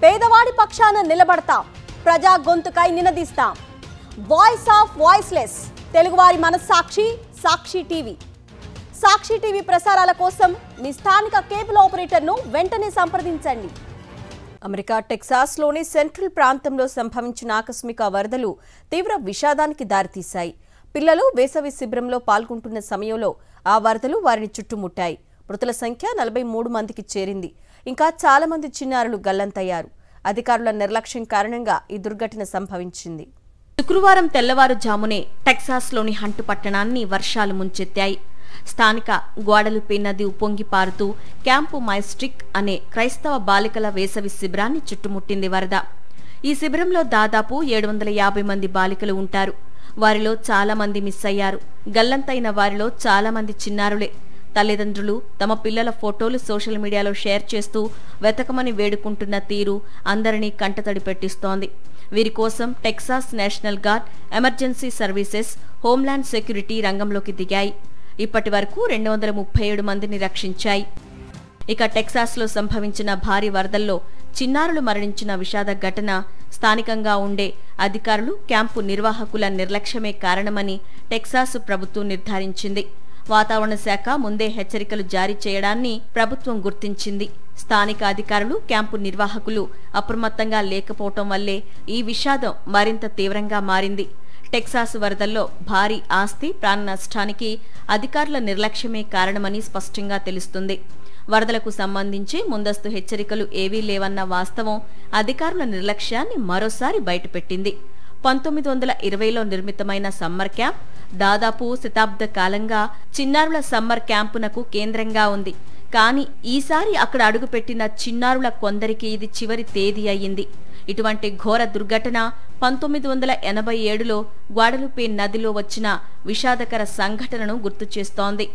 పేదవాడి పక్షాన నిలబడతాం, ప్రజా గొంతుకై నినదిస్తాం. వాయిస్ ఆఫ్ వాయిస్లెస్, తెలుగువారి మనస్సాక్షి సాక్షి టీవీ. సాక్షి టీవీ ప్రసారాల కోసం మీ స్థానిక కేబుల్ ఆపరేటర్ను వెంటనే సంప్రదించండి. అమెరికా టెక్సాస్లోని సెంట్రల్ ప్రాంతంలో సంభవించిన ఆకస్మిక వరదలు తీవ్ర విషాదానికి దారితీశాయి. పిల్లలు వేసవి శిబిరంలో పాల్గొంటున్న సమయంలో ఆ వరదలు వారిని చుట్టుముట్టాయి. మృతుల సంఖ్య 43 మందికి చేరింది. ఇంకా చాలా మంది చిన్నారులు గల్లంతయ్యారు. అధికారుల నిర్లక్ష్యం కారణంగా ఈ దుర్ఘటన సంభవించింది. శుక్రవారం తెల్లవారుజామునే టెక్సాస్లోని హంట్ పట్టణాన్ని వర్షాలు ముంచెత్తాయి. స్థానిక గ్వాడలుపే నది ఉప్పొంగి పారుతూ క్యాంపు మైస్టిక్ అనే క్రైస్తవ బాలికల వేసవి శిబిరాన్ని చుట్టుముట్టింది వరద. ఈ శిబిరంలో దాదాపు 750 మంది బాలికలు ఉంటారు. వారిలో చాలా మంది మిస్ అయ్యారు. గల్లంతైన వారిలో చాలా మంది చిన్నారులే. తల్లిదండ్రులు తమ పిల్లల ఫోటోలు సోషల్ మీడియాలో షేర్ చేస్తూ వెతకమని వేడుకుంటున్న తీరు అందరినీ కంటతడి పెట్టిస్తోంది. వీరి కోసం Texas national guard, emergency services, homeland security రంగంలోకి దిగాయి. ఇప్పటి వరకు 237 మందిని రక్షించాయి. ఇక టెక్సాస్లో సంభవించిన భారీ వరదల్లో చిన్నారులు మరణించిన విషాద ఘటన స్థానికంగా ఉండే అధికారులు, క్యాంపు నిర్వాహకుల నిర్లక్ష్యమే కారణమని టెక్సాస్ ప్రభుత్వం నిర్ధారించింది. వాతావరణ శాఖ ముందే హెచ్చరికలు జారీ చేయడాన్ని ప్రభుత్వం గుర్తించింది. స్థానిక అధికారులు, క్యాంపు నిర్వాహకులు అప్రమత్తంగా లేకపోవటం వల్లే ఈ విషాదం మరింత తీవ్రంగా మారింది. టెక్సాస్ వరదల్లో భారీ ఆస్తి, ప్రాణ నష్టానికి అధికారుల నిర్లక్ష్యమే కారణమని స్పష్టంగా తెలుస్తుంది. వరదలకు సంబంధించి ముందస్తు హెచ్చరికలు ఏవీ లేవన్న వాస్తవం అధికారుల నిర్లక్ష్యాన్ని మరోసారి బయటపెట్టింది. 1920లో నిర్మితమైన సమ్మర్ క్యాంప్ దాదాపు శతాబ్ద కాలంగా చిన్నారుల సమ్మర్ క్యాంపునకు కేంద్రంగా ఉంది. కానీ ఈసారి అక్కడ అడుగుపెట్టిన చిన్నారుల కొందరికి ఇది చివరి తేదీ అయ్యింది. ఇటువంటి ఘోర దుర్ఘటన 1987లో గ్వాడలుపే నదిలో వచ్చిన విషాదకర సంఘటనను గుర్తు చేస్తోంది.